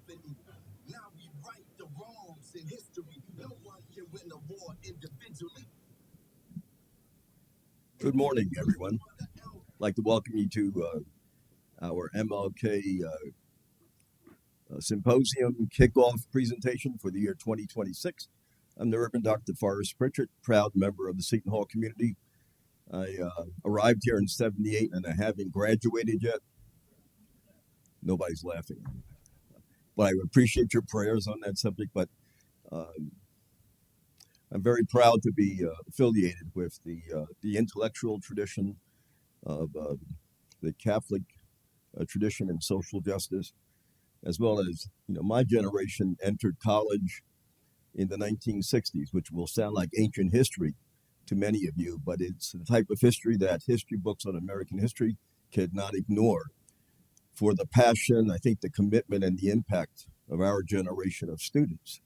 symphony. Now we right the wrongs in history. No one can win a war individually. Good morning, everyone. I'd like to welcome you to our MLK Symposium kickoff presentation for the year 2026. I'm the Reverend Dr. Forrest Pritchard, proud member of the Seton Hall community. I arrived here in 78 and I haven't graduated yet. Nobody's laughing. But I appreciate your prayers on that subject. But I'm very proud to be affiliated with the intellectual tradition of the Catholic tradition in social justice, as well as, my generation entered college in the 1960s, which will sound like ancient history to many of you, but it's the type of history that history books on American history cannot ignore for the passion, I think the commitment and the impact of our generation of students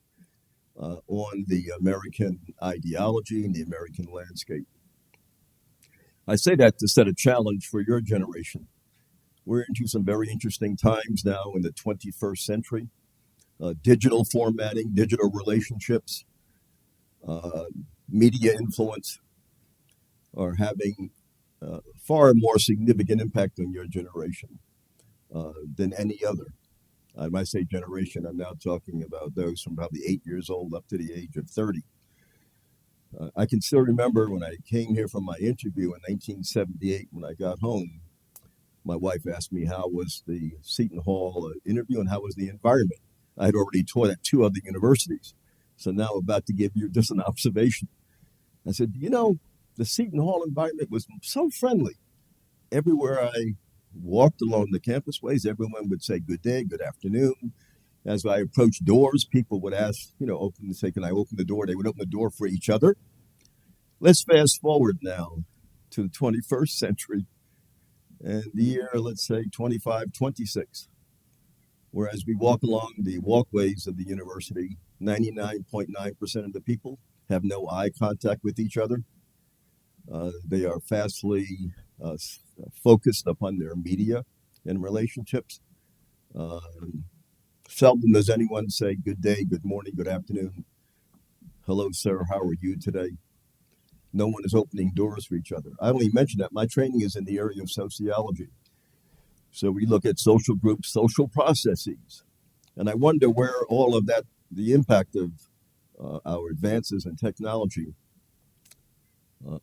on the American ideology and the American landscape. I say that to set a challenge for your generation. We're into some very interesting times now in the 21st century. Digital formatting, digital relationships, media influence are having far more significant impact on your generation than any other. When I say generation, I'm now talking about those from probably 8 years old up to the age of 30. I can still remember when I came here from my interview in 1978, when I got home, my wife asked me how was the Seton Hall interview and how was the environment. I had already taught at 2 other universities. So now I'm about to give you just an observation. I said, the Seton Hall environment was so friendly. Everywhere I walked along the campus ways, everyone would say good day, good afternoon. As I approached doors, people would ask, say, can I open the door? They would open the door for each other. Let's fast forward now to the 21st century and the year, let's say 2526. Whereas we walk along the walkways of the university, 99.9% of the people have no eye contact with each other. They are fastly focused upon their media and relationships. Seldom does anyone say good day, good morning, good afternoon. Hello, sir, how are you today? No one is opening doors for each other. I only mention that my training is in the area of sociology. So we look at social groups, social processes. And I wonder where all of that, the impact of our advances in technology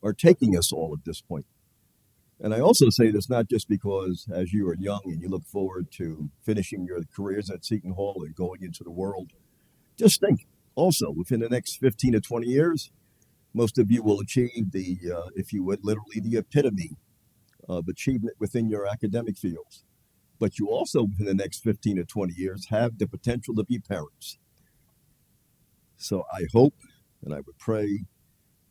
are taking us all at this point. And I also say this not just because as you are young and you look forward to finishing your careers at Seton Hall and going into the world, just think also within the next 15 to 20 years, most of you will achieve the, if you would, literally the epitome of achievement within your academic fields. But you also, within the next 15 to 20 years, have the potential to be parents. So I hope and I would pray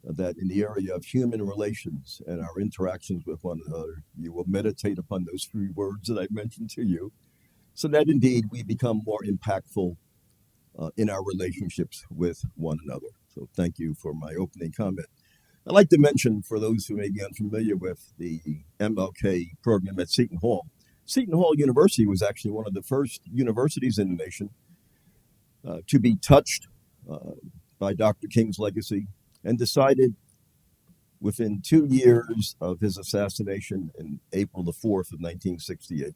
that in the area of human relations and our interactions with one another, you will meditate upon those 3 words that I mentioned to you, so that indeed we become more impactful in our relationships with one another. So thank you for my opening comment. I'd like to mention, for those who may be unfamiliar with the MLK program at Seton Hall University was actually one of the first universities in the nation to be touched by Dr. King's legacy, and decided within 2 years of his assassination in April the 4th of 1968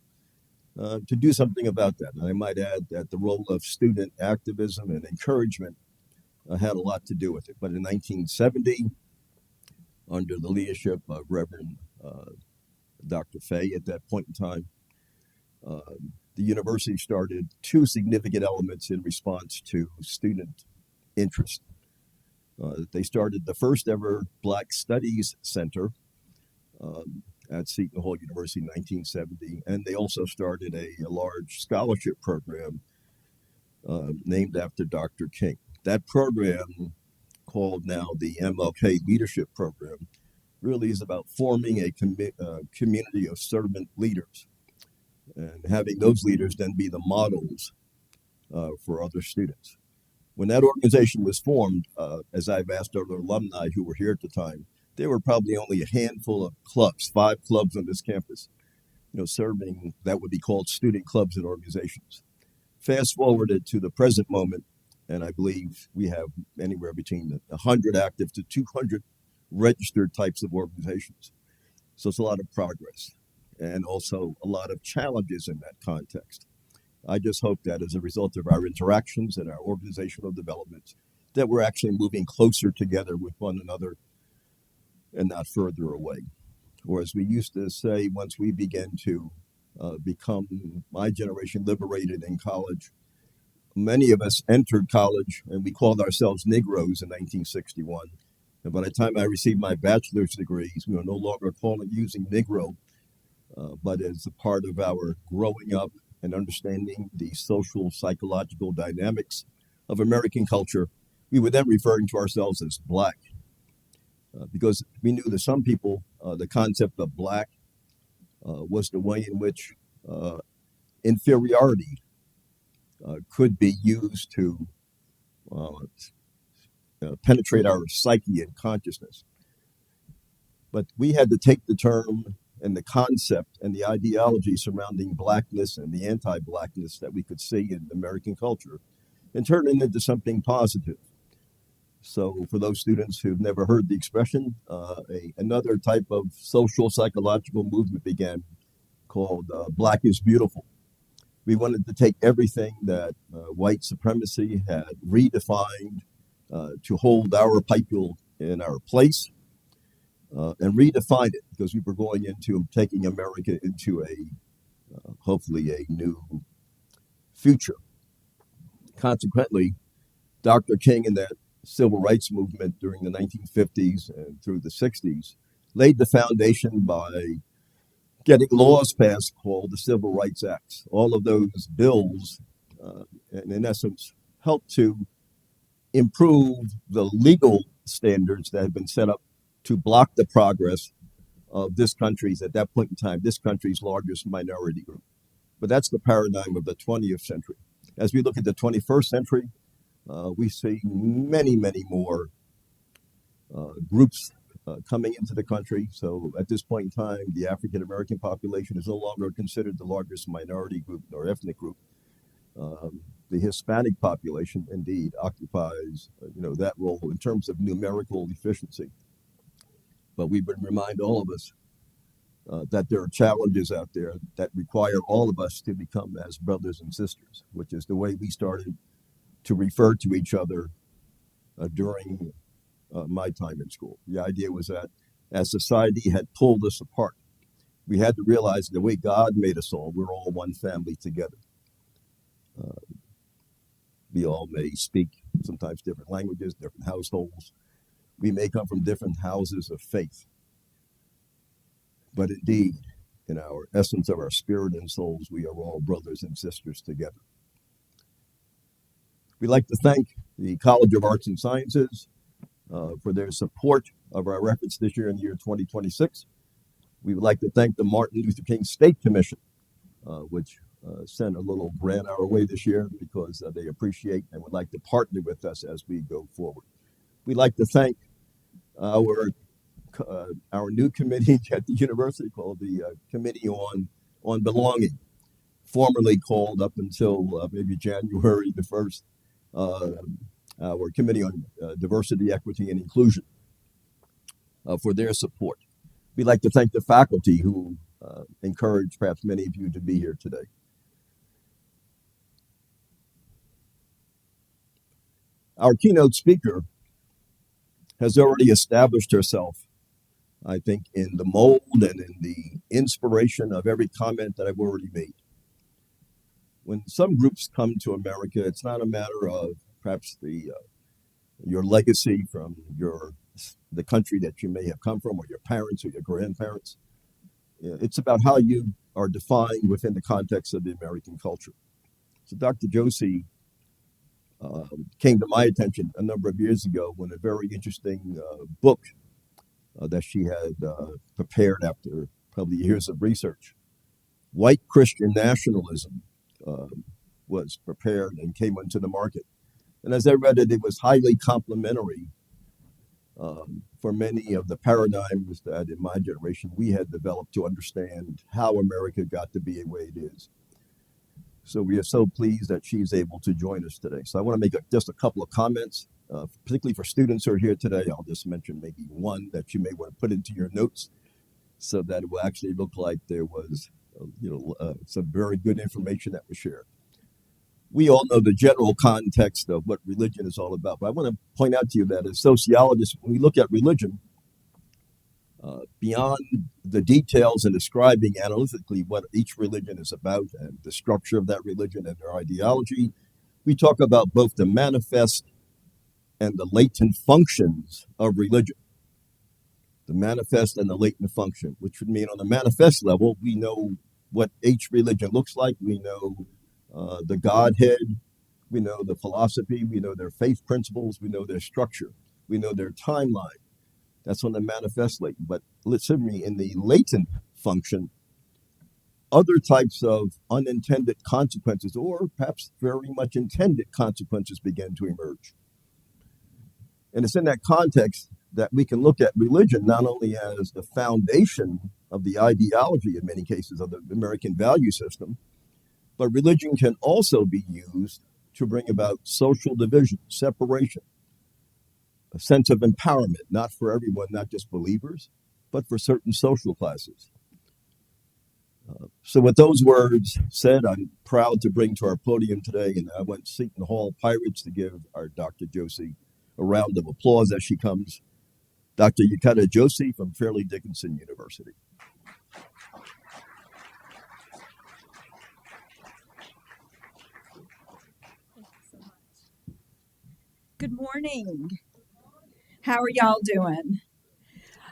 to do something about that. And I might add that the role of student activism and encouragement had a lot to do with it. But in 1970, under the leadership of Reverend Dr. Fay at that point in time, the university started 2 significant elements in response to student interest. They started the first ever Black Studies Center at Seton Hall University in 1970, and they also started a large scholarship program named after Dr. King. That program, called now the MLK Leadership Program, really is about forming a community of servant leaders and having those leaders then be the models for other students. When that organization was formed, as I've asked other alumni who were here at the time, there were probably only a handful of clubs, 5 clubs on this campus, serving that would be called student clubs and organizations. Fast forwarded to the present moment, and I believe we have anywhere between 100 active to 200 registered types of organizations. So it's a lot of progress and also a lot of challenges in that context. I just hope that as a result of our interactions and our organizational developments, that we're actually moving closer together with one another and not further away. Or as we used to say, once we began to become, my generation, liberated in college, many of us entered college and we called ourselves Negroes in 1961. And by the time I received my bachelor's degrees, we were no longer using Negro, but as a part of our growing up and understanding the social, psychological dynamics of American culture, we were then referring to ourselves as Black, because we knew that some people, the concept of Black was the way in which inferiority could be used to penetrate our psyche and consciousness. But we had to take the term and the concept and the ideology surrounding Blackness and the anti-Blackness that we could see in American culture and turn it into something positive. So for those students who've never heard the expression, another type of social psychological movement began called Black is Beautiful. We wanted to take everything that white supremacy had redefined to hold our people in our place and redefine it, because we were going into taking America into hopefully a new future. Consequently, Dr. King and that civil rights movement during the 1950s and through the 60s laid the foundation by getting laws passed called the Civil Rights Acts. All of those bills, in essence, helped to improve the legal standards that had been set up to block the progress of this country's, at that point in time, this country's largest minority group. But that's the paradigm of the 20th century. As we look at the 21st century, we see many, many more groups coming into the country. So at this point in time, the African American population is no longer considered the largest minority group or ethnic group. The Hispanic population indeed occupies, that role in terms of numerical efficiency. But we would remind all of us that there are challenges out there that require all of us to become as brothers and sisters, which is the way we started to refer to each other during my time in school. The idea was that as society had pulled us apart, we had to realize the way God made us all, we're all one family together. We all may speak sometimes different languages, different households. We may come from different houses of faith. But indeed, in our essence of our spirit and souls, we are all brothers and sisters together. We'd like to thank the College of Arts and Sciences for their support of our efforts this year in the year 2026. We would like to thank the Martin Luther King State Commission, which sent a little grant our way this year because they appreciate and would like to partner with us as we go forward. We'd like to thank our new committee at the university called the Committee on Belonging, formerly called up until maybe January the 1st, our Committee on Diversity, Equity, and Inclusion, for their support. We'd like to thank the faculty who encouraged perhaps many of you to be here today. Our keynote speaker has already established herself, I think, in the mold and in the inspiration of every comment that I've already made. When some groups come to America, it's not a matter of perhaps your legacy from the country that you may have come from, or your parents or your grandparents. It's about how you are defined within the context of the American culture. So Dr. Joshi came to my attention a number of years ago when a very interesting book that she had prepared after probably years of research, White Christian Nationalism, was prepared and came into the market. And as I read it, it was highly complimentary for many of the paradigms that in my generation we had developed to understand how America got to be the way it is. So we are so pleased that she's able to join us today. So I want to make just a couple of comments, particularly for students who are here today. I'll just mention maybe one that you may want to put into your notes so that it will actually look like there was, some very good information that was shared. We all know the general context of what religion is all about, but I want to point out to you that as sociologists, when we look at religion, beyond the details and describing analytically what each religion is about and the structure of that religion and their ideology, we talk about both the manifest and the latent functions of religion. The manifest and the latent function, which would mean on the manifest level, we know what each religion looks like. We know the Godhead, we know the philosophy, we know their faith principles, we know their structure, we know their timeline. That's on the manifest latent. But literally in the latent function, other types of unintended consequences, or perhaps very much intended consequences, begin to emerge. And it's in that context that we can look at religion not only as the foundation of the ideology, in many cases, of the American value system, but religion can also be used to bring about social division, separation, a sense of empowerment, not for everyone, not just believers, but for certain social classes. So with those words said, I'm proud to bring to our podium today, and I want Seton Hall Pirates to give our Dr. Joshi a round of applause as she comes. Dr. Joshi from Fairleigh Dickinson University. Good morning. How are y'all doing?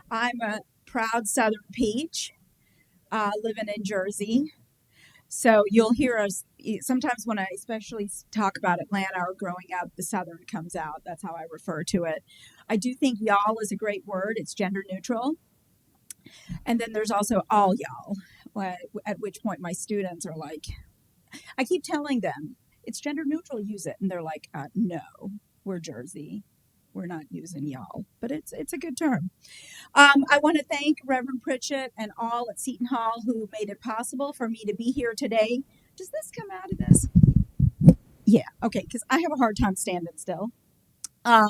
I'm a proud Southern Peach, living in Jersey. So you'll hear us sometimes when I especially talk about Atlanta or growing up, the Southern comes out. That's how I refer to it. I do think y'all is a great word. It's gender neutral. And then there's also all y'all, at which point my students are like, I keep telling them, it's gender neutral, use it. And they're like, no, we're Jersey. We're not using y'all, but it's a good term. I want to thank Reverend Pritchett and all at Seton Hall who made it possible for me to be here today. Does this come out of this? Yeah, okay, because I have a hard time standing still. I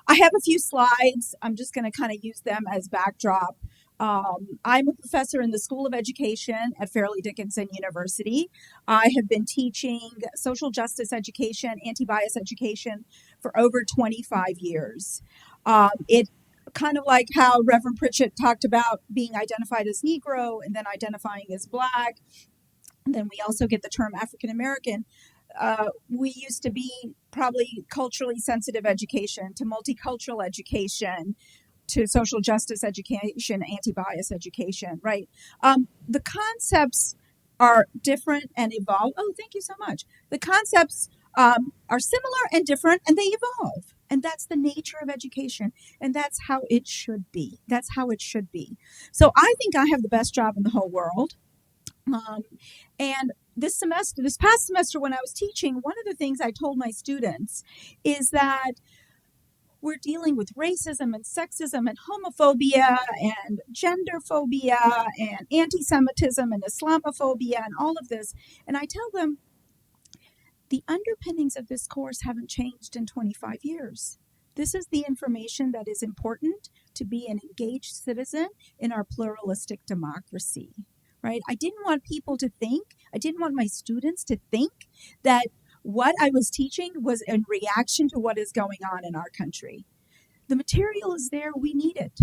have a few slides. I'm just going to kind of use them as backdrop. I'm a professor in the School of Education at Fairleigh Dickinson University. I have been teaching social justice education, anti-bias education for over 25 years. It kind of like how Reverend Pritchett talked about being identified as Negro and then identifying as Black. And then we also get the term African American. We used to be probably culturally sensitive education to multicultural education to social justice education, anti-bias education, right? The concepts are different and evolve. Oh, thank you so much. The concepts are similar and different, and they evolve. And that's the nature of education. And that's how it should be. That's how it should be. So I think I have the best job in the whole world. And this past semester, when I was teaching, one of the things I told my students is that we're dealing with racism and sexism and homophobia and genderphobia and anti-Semitism and Islamophobia and all of this. And I tell them the underpinnings of this course haven't changed in 25 years. This is the information that is important to be an engaged citizen in our pluralistic democracy, right? I didn't want my students to think that what I was teaching was in reaction to what is going on in our country. The material is there. We need it.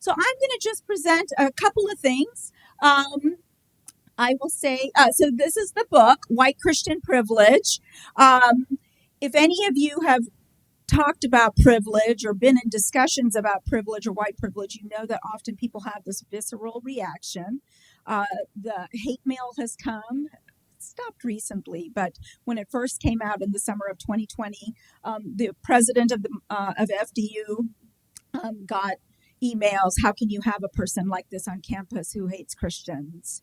So I'm going to just present a couple of things. I will say, so this is the book, White Christian Privilege. If any of you have talked about privilege or been in discussions about privilege or white privilege, you know that often people have this visceral reaction. The hate mail has come. Stopped recently, but when it first came out in the summer of 2020, the president of FDU got emails. How can you have a person like this on campus who hates Christians?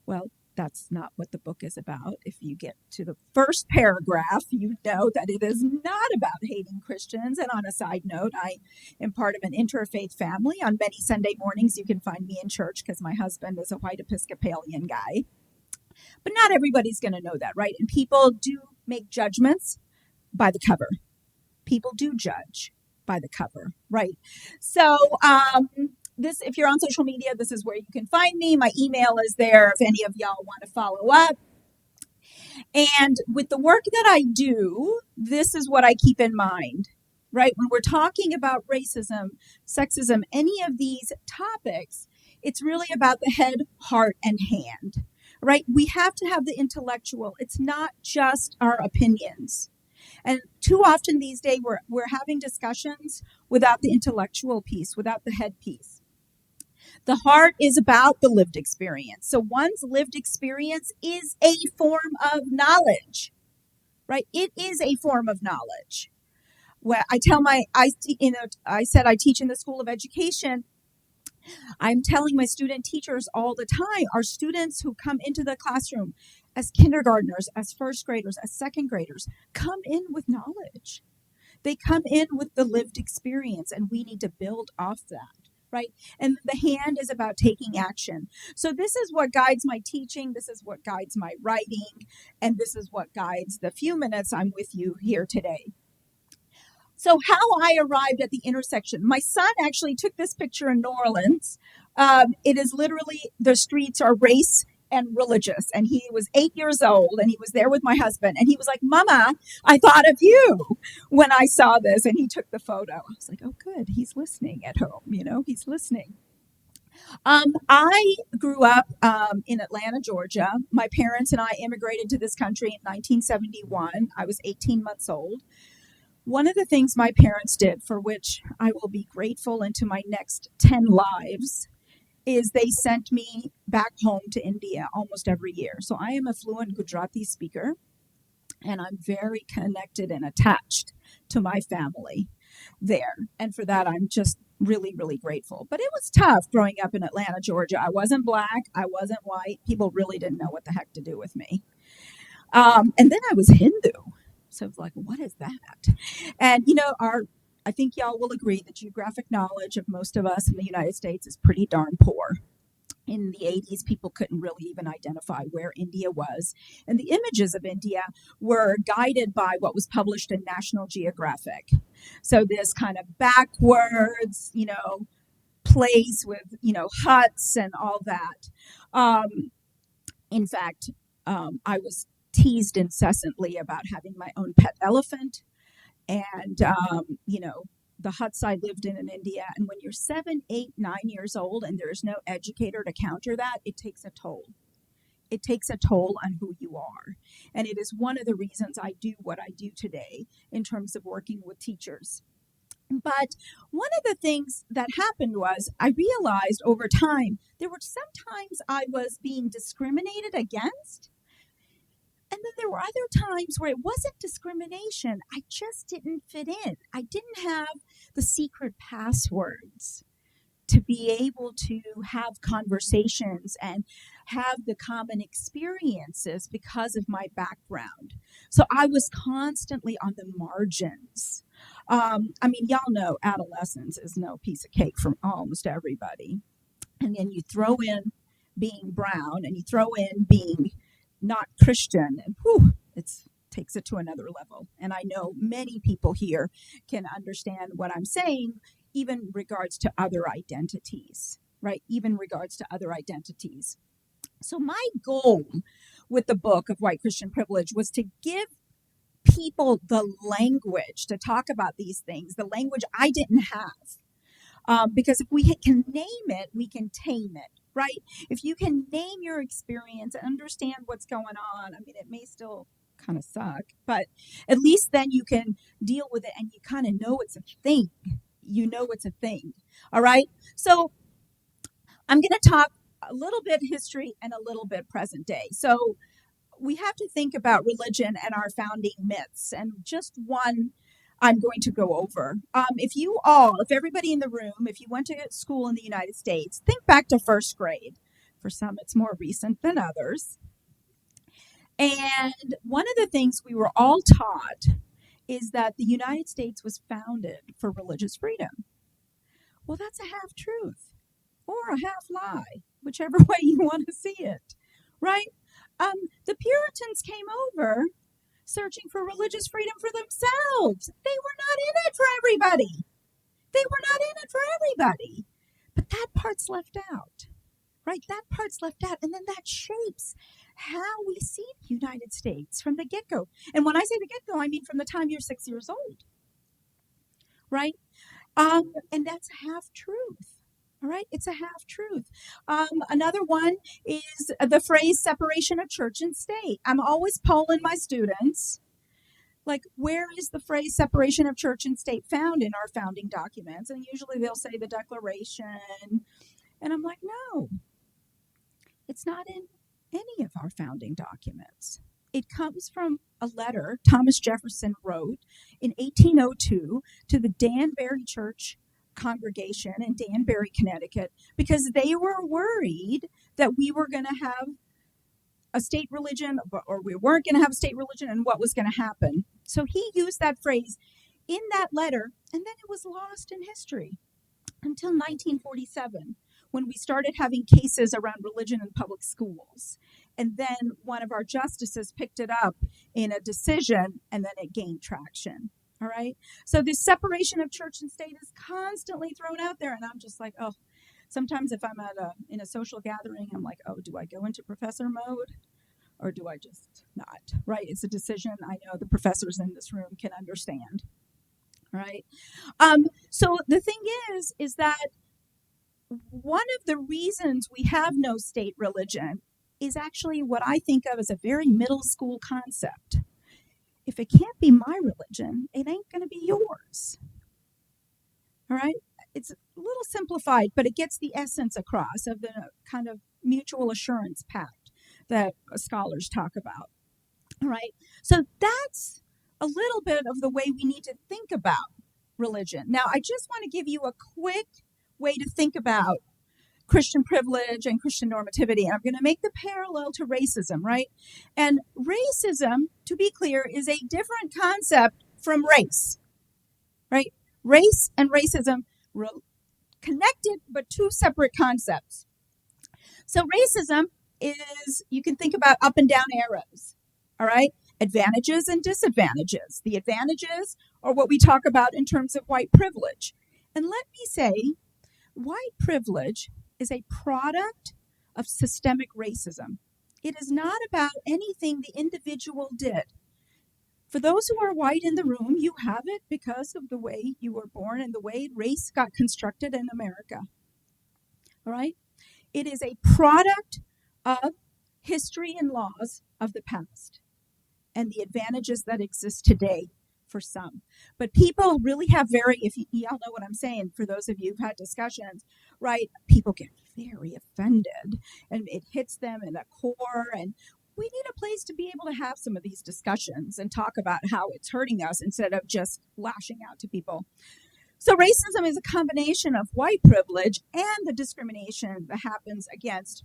Well, that's not what the book is about. If you get to the first paragraph, you know that it is not about hating Christians. And on a side note, I am part of an interfaith family. On many Sunday mornings, you can find me in church because my husband is a white Episcopalian guy. But not everybody's going to know that, right? And people do make judgments by the cover. People do judge by the cover, right? So, this, if you're on social media, this is where you can find me. My email is there if any of y'all want to follow up. And with the work that I do, this is what I keep in mind, right? When we're talking about racism, sexism, any of these topics, it's really about the head, heart, and hand, right? We have to have the intellectual. It's not just our opinions. And too often these days, we're having discussions without the intellectual piece, without the head piece. The heart is about the lived experience. So one's lived experience is a form of knowledge, right? It is a form of knowledge. Well, I said I teach in the School of Education. I'm telling my student teachers all the time, our students who come into the classroom as kindergartners, as first graders, as second graders, come in with knowledge. They come in with the lived experience, and we need to build off that, right? And the hand is about taking action. So this is what guides my teaching. This is what guides my writing. And this is what guides the few minutes I'm with you here today. So how I arrived at the intersection. My son actually took this picture in New Orleans. It is literally, the streets are race and religious. And he was 8 years old, and he was there with my husband. And he was like, Mama, I thought of you when I saw this. And he took the photo. I was like, oh, good. He's listening at home. He's listening. I grew up in Atlanta, Georgia. My parents and I immigrated to this country in 1971. I was 18 months old. One of the things my parents did, for which I will be grateful into my next 10 lives, is they sent me back home to India almost every year. So I am a fluent Gujarati speaker, and I'm very connected and attached to my family there. And for that, I'm just really, really grateful. But it was tough growing up in Atlanta, Georgia. I wasn't black. I wasn't white. People really didn't know what the heck to do with me. And then I was Hindu. So I was like, what is that? And, I think y'all will agree the geographic knowledge of most of us in the United States is pretty darn poor. In the 80s, people couldn't really even identify where India was. And the images of India were guided by what was published in National Geographic. So this kind of backwards, place with, huts and all that. In fact, I was teased incessantly about having my own pet elephant. And, the huts I lived in India. And when you're 7, 8, 9 years old and there's no educator to counter that, it takes a toll. It takes a toll on who you are. And it is one of the reasons I do what I do today in terms of working with teachers. But one of the things that happened was I realized over time there were sometimes I was being discriminated against. And then there were other times where it wasn't discrimination. I just didn't fit in. I didn't have the secret passwords to be able to have conversations and have the common experiences because of my background. So I was constantly on the margins. Y'all know adolescence is no piece of cake for almost everybody. And then you throw in being brown and you throw in being not Christian, and it takes it to another level. And I know many people here can understand what I'm saying, even regards to other identities, right? Even regards to other identities. So my goal with the book of White Christian Privilege was to give people the language to talk about these things, the language I didn't have. Because if we can name it, we can tame it, right? If you can name your experience and understand what's going on, it may still kind of suck, but at least then you can deal with it and you kind of know it's a thing. You know it's a thing, all right? So I'm going to talk a little bit history and a little bit present day. So we have to think about religion and our founding myths, and just one I'm going to go over. If everybody in the room, if you went to school in the United States, think back to first grade. For some, it's more recent than others. And one of the things we were all taught is that the United States was founded for religious freedom. Well, that's a half truth or a half lie, whichever way you want to see it, right? The Puritans came over searching for religious freedom for themselves. They were not in it for everybody. They were not in it for everybody. But that part's left out, right? That part's left out. And then that shapes how we see the United States from the get-go. And when I say the get-go, I mean from the time you're 6 years old, right? And that's a half truth. All right, it's a half truth. Another one is the phrase separation of church and state. I'm always polling my students, like, where is the phrase separation of church and state found in our founding documents? And usually they'll say the Declaration. And I'm like, no, it's not in any of our founding documents. It comes from a letter Thomas Jefferson wrote in 1802 to the Danbury Church congregation in Danbury, Connecticut, because they were worried that we were going to have a state religion, or we weren't going to have a state religion, and what was going to happen. So he used that phrase in that letter, and then it was lost in history until 1947, when we started having cases around religion in public schools. And then one of our justices picked it up in a decision, and then it gained traction. All right. So this separation of church and state is constantly thrown out there. And I'm just like, oh, sometimes if I'm in a social gathering, I'm like, oh, do I go into professor mode or do I just not? Right. It's a decision I know the professors in this room can understand. Right. So the thing is that one of the reasons we have no state religion is actually what I think of as a very middle school concept. If it can't be my religion, it ain't going to be yours. All right? It's a little simplified, but it gets the essence across of the kind of mutual assurance pact that scholars talk about. All right? So that's a little bit of the way we need to think about religion. Now, I just want to give you a quick way to think about Christian privilege and Christian normativity. And I'm going to make the parallel to racism, right? And racism, to be clear, is a different concept from race, right? Race and racism connected, but two separate concepts. So racism is, you can think about up and down arrows, all right? Advantages and disadvantages. The advantages are what we talk about in terms of white privilege. And let me say, white privilege is a product of systemic racism. It is not about anything the individual did. For those who are white in the room, you have it because of the way you were born and the way race got constructed in America. All right? It is a product of history and laws of the past and the advantages that exist today for some. But people really have if y'all know what I'm saying, for those of you who've had discussions, right? People get very offended and it hits them in the core. And we need a place to be able to have some of these discussions and talk about how it's hurting us instead of just lashing out to people. So racism is a combination of white privilege and the discrimination that happens against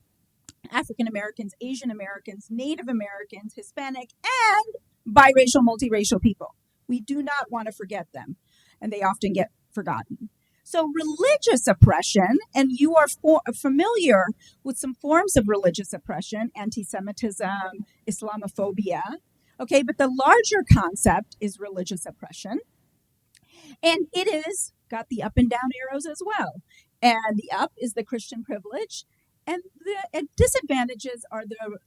African Americans, Asian Americans, Native Americans, Hispanic, and biracial, multiracial people. We do not want to forget them, and they often get forgotten. So religious oppression, and you are familiar with some forms of religious oppression, anti-Semitism, Islamophobia, okay, but the larger concept is religious oppression, and it is got the up and down arrows as well. And the up is the Christian privilege, and the disadvantages are the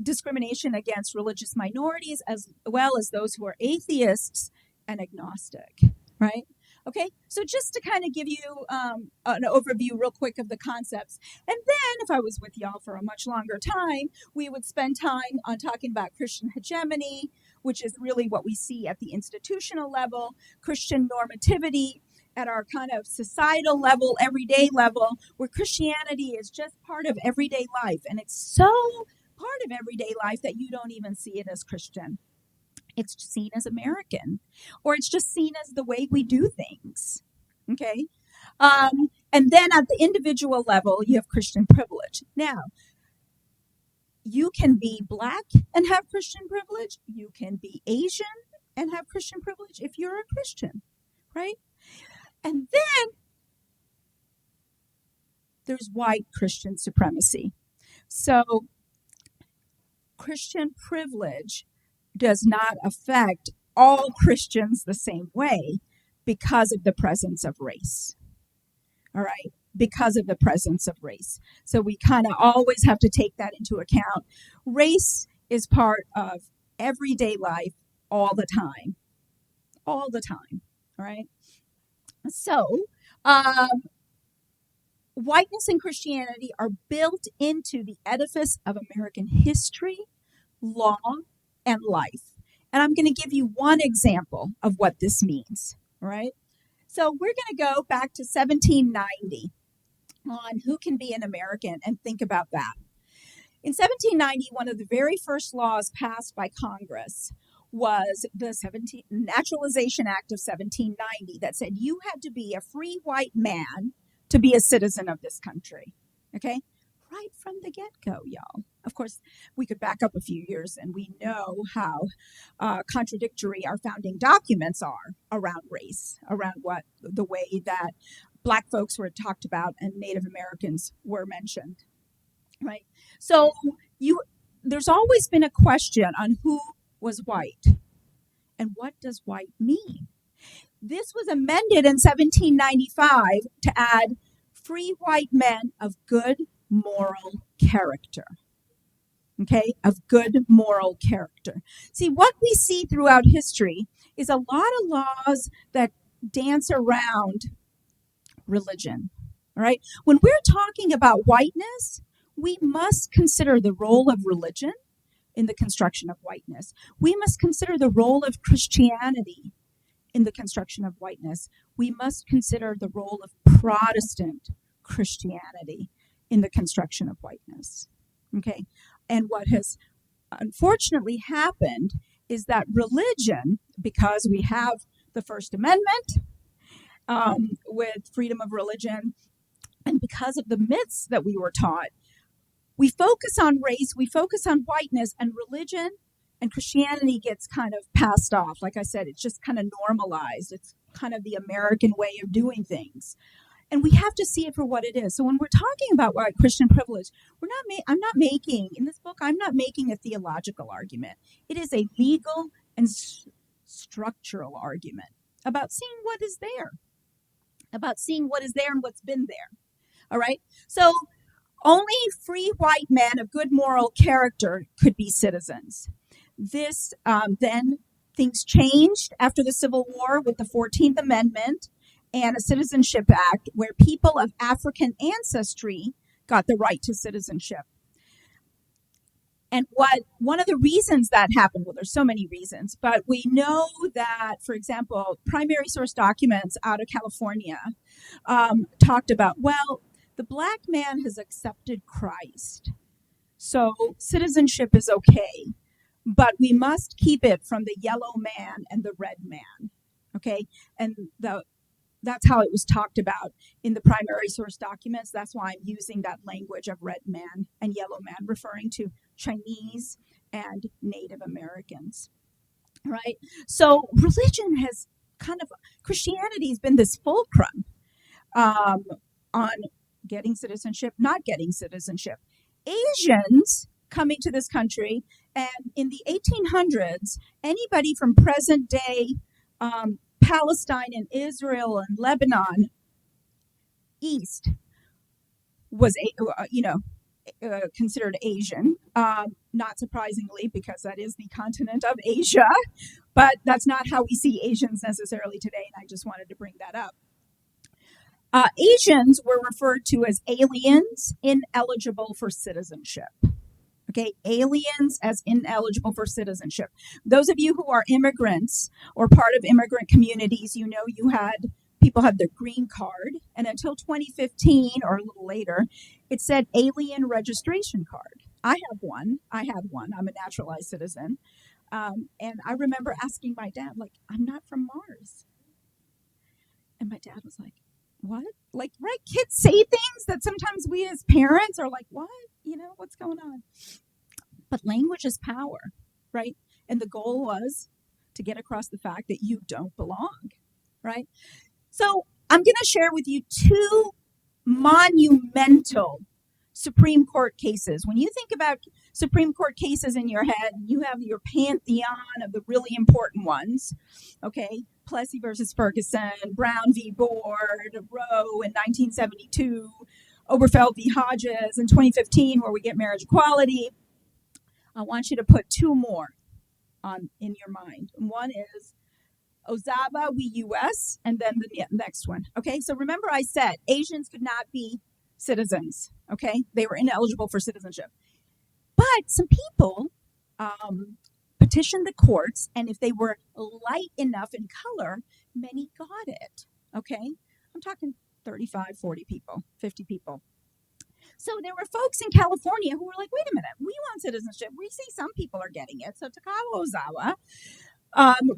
discrimination against religious minorities as well as those who are atheists and agnostic, right? Okay, so just to kind of give you an overview real quick of the concepts. And then if I was with y'all for a much longer time, we would spend time on talking about Christian hegemony, which is really what we see at the institutional level, Christian normativity at our kind of societal level, everyday level, where Christianity is just part of everyday life. And it's so part of everyday life that you don't even see it as Christian. It's seen as American, or it's just seen as the way we do things. Okay. And then at the individual level, you have Christian privilege. Now, you can be Black and have Christian privilege. You can be Asian and have Christian privilege if you're a Christian, right? And then there's white Christian supremacy. So Christian privilege does not affect all Christians the same way because of the presence of race. All right? Because of the presence of race. So we kind of always have to take that into account. Race is part of everyday life all the time. All the time. All right? So, whiteness and Christianity are built into the edifice of American history, law, and life. And I'm going to give you one example of what this means. All right? So we're going to go back to 1790 on who can be an American and think about that. In 1790, one of the very first laws passed by Congress was the Naturalization Act of 1790 that said you had to be a free white man to be a citizen of this country. Okay? Right from the get-go, y'all. Of course, we could back up a few years and we know how contradictory our founding documents are around race, around what the way that Black folks were talked about and Native Americans were mentioned. Right? So there's always been a question on who was white and what does white mean. This was amended in 1795 to add free white men of good moral character. Okay, of good moral character. See, what we see throughout history is a lot of laws that dance around religion. All right, when we're talking about whiteness, we must consider the role of religion in the construction of whiteness. We must consider the role of Christianity in the construction of whiteness. We must consider the role of Protestant Christianity in the construction of whiteness. Okay, and what has unfortunately happened is that religion, because we have the First Amendment with freedom of religion, and because of the myths that we were taught, we focus on race, we focus on whiteness, and religion and Christianity gets kind of passed off. Like I said, it's just kind of normalized. It's kind of the American way of doing things. And we have to see it for what it is. So when we're talking about white Christian privilege, I'm not making a theological argument. It is a legal and structural argument about seeing what is there, and what's been there. All right. So only free white men of good moral character could be citizens. This then things changed after the Civil War with the 14th Amendment and a Citizenship Act where people of African ancestry got the right to citizenship. And one of the reasons that happened, well, there's so many reasons, but we know that, for example, primary source documents out of California talked about, well, the Black man has accepted Christ, so citizenship is okay, but we must keep it from the yellow man and the red man, okay? And that's how it was talked about in the primary source documents. That's why I'm using that language of red man and yellow man, referring to Chinese and Native Americans, right? So religion has Christianity has been this fulcrum on getting citizenship, not getting citizenship. Asians coming to this country, and in the 1800s, anybody from present day Palestine and Israel and Lebanon east was, considered Asian, not surprisingly, because that is the continent of Asia, but that's not how we see Asians necessarily today, and I just wanted to bring that up. Asians were referred to as aliens ineligible for citizenship. Okay, aliens as ineligible for citizenship. Those of you who are immigrants or part of immigrant communities, you know people had their green card, and until 2015 or a little later, it said alien registration card. I had one. I'm a naturalized citizen. And I remember asking my dad, like, I'm not from Mars. And my dad was like, what? Like, right? Kids say things that sometimes we as parents are like, what? What's going on? But language is power, right? And the goal was to get across the fact that you don't belong, right? So I'm going to share with you two monumental Supreme Court cases. When you think about Supreme Court cases in your head, you have your pantheon of the really important ones. Okay, Plessy versus Ferguson, Brown v. Board, Roe in 1972, Oberfeld v. Hodges in 2015, where we get marriage equality. I want you to put two more in your mind. One is Ozawa v. U.S., and then the next one. Okay, so remember I said Asians could not be citizens. Okay, they were ineligible for citizenship. But some people petitioned the courts, and if they were light enough in color, many got it. Okay, I'm talking 35, 40 people, 50 people. So there were folks in California who were like, wait a minute, we want citizenship. We see some people are getting it. So Takao Ozawa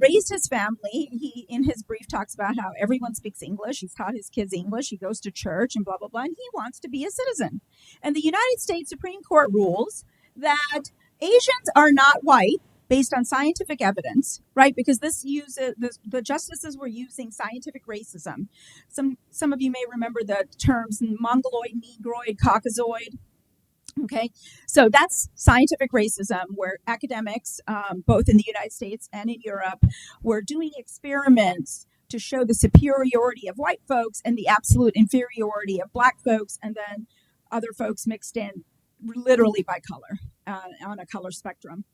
raised his family. He, in his brief, talks about how everyone speaks English. He's taught his kids English. He goes to church and blah, blah, blah. And he wants to be a citizen. And the United States Supreme Court rules that Asians are not white based on scientific evidence, right? Because the justices were using scientific racism. Some of you may remember the terms Mongoloid, Negroid, Caucasoid. Okay, so that's scientific racism, where academics, both in the United States and in Europe, were doing experiments to show the superiority of white folks and the absolute inferiority of black folks, and then other folks mixed in literally by color, on a color spectrum.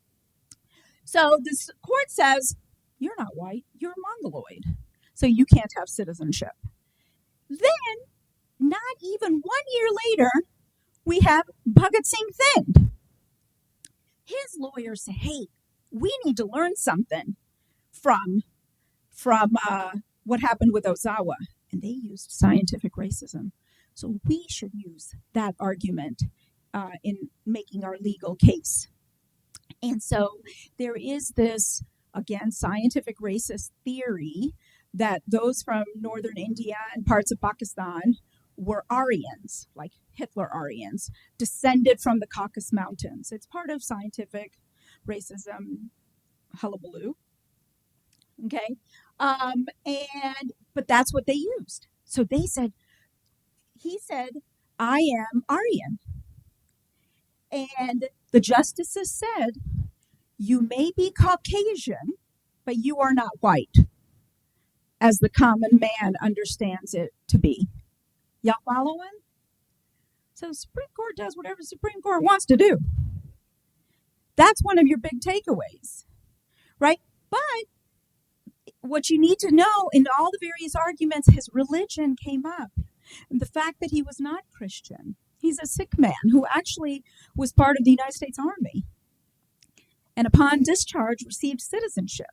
So this court says, you're not white, you're Mongoloid, so you can't have citizenship. Then, not even 1 year later, we have Bhagat Singh Thind. His lawyers say, hey, we need to learn something from what happened with Ozawa. And they used scientific racism. So we should use that argument in making our legal case. And so there is this, again, scientific racist theory that those from northern India and parts of Pakistan were Aryans, like Hitler Aryans, descended from the Caucasus Mountains. It's part of scientific racism hullabaloo. Okay, but that's what they used. So they said, he said, I am Aryan. And the justices said, you may be Caucasian, but you are not white, as the common man understands it to be. Y'all following? So the Supreme Court does whatever the Supreme Court wants to do. That's one of your big takeaways, right? But what you need to know in all the various arguments, his religion came up. And the fact that he was not Christian. He's a Sikh man who actually was part of the United States Army. And upon discharge, received citizenship.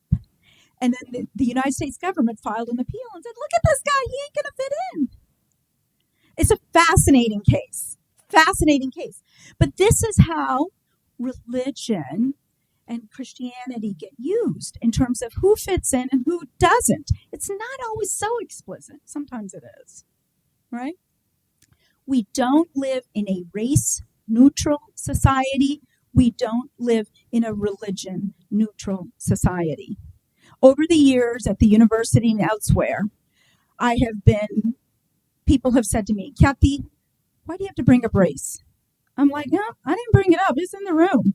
And then the United States government filed an appeal and said, look at this guy, he ain't going to fit in. It's a fascinating case. Fascinating case. But this is how religion and Christianity get used in terms of who fits in and who doesn't. It's not always so explicit. Sometimes it is, right? We don't live in a race-neutral society. We don't live in a religion-neutral society. Over the years at the university and elsewhere, people have said to me, Khyati, why do you have to bring up race? I'm like, no, I didn't bring it up. It's in the room.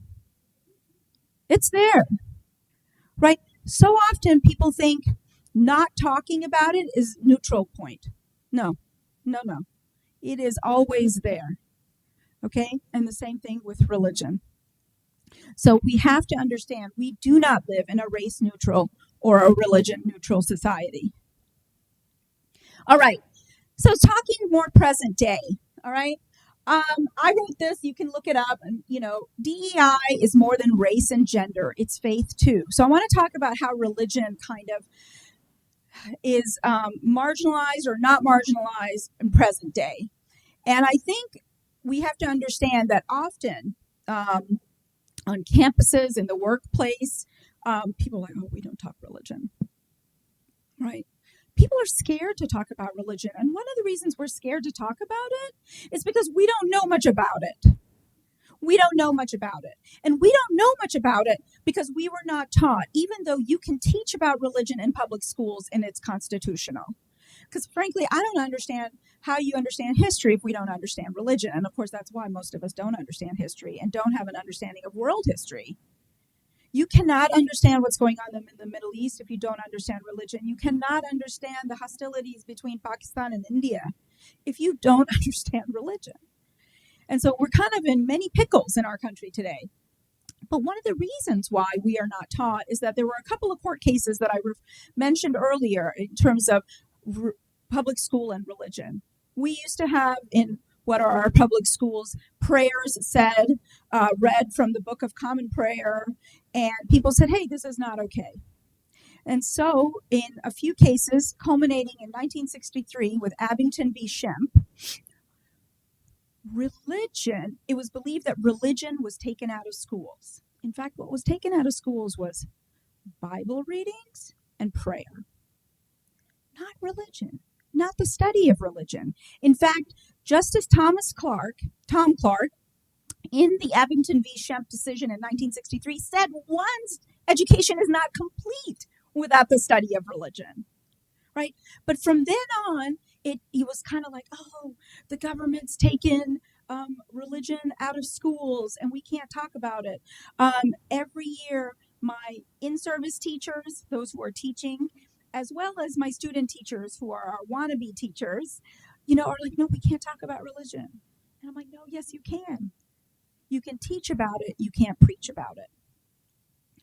It's there, right? So often people think not talking about it is neutral point. No. It is always there, okay? And the same thing with religion. So we have to understand we do not live in a race-neutral or a religion-neutral society. All right. So talking more present day, all right? I wrote this, you can look it up, and DEI is more than race and gender, it's faith too. So I want to talk about how religion kind of is marginalized or not marginalized in present day. And I think we have to understand that often on campuses, in the workplace, people are like, oh, we don't talk religion, right? People are scared to talk about religion. And one of the reasons we're scared to talk about it is because we don't know much about it. We don't know much about it. And we don't know much about it because we were not taught, even though you can teach about religion in public schools and it's constitutional. Because frankly, I don't understand how you understand history if we don't understand religion. And of course, that's why most of us don't understand history and don't have an understanding of world history. You cannot understand what's going on in the Middle East if you don't understand religion. You cannot understand the hostilities between Pakistan and India if you don't understand religion. And so we're kind of in many pickles in our country today. But one of the reasons why we are not taught is that there were a couple of court cases that I mentioned earlier in terms of public school and religion. We used to have in what are our public schools prayers said, read from the Book of Common Prayer, and people said, hey, this is not okay. And so in a few cases, culminating in 1963 with Abington v. Shemp, it was believed that religion was taken out of schools. In fact, what was taken out of schools was Bible readings and prayer, not religion, not the study of religion. In fact, Justice Tom Clark, in the Abington v. Shemp decision in 1963, said one's education is not complete without the study of religion, right? But from then on, he was kind of like, oh, the government's taken religion out of schools and we can't talk about it. Every year, my in-service teachers, those who are teaching, as well as my student teachers who are our wannabe teachers, are like, no, we can't talk about religion. And I'm like, no, yes, you can. You can teach about it. You can't preach about it,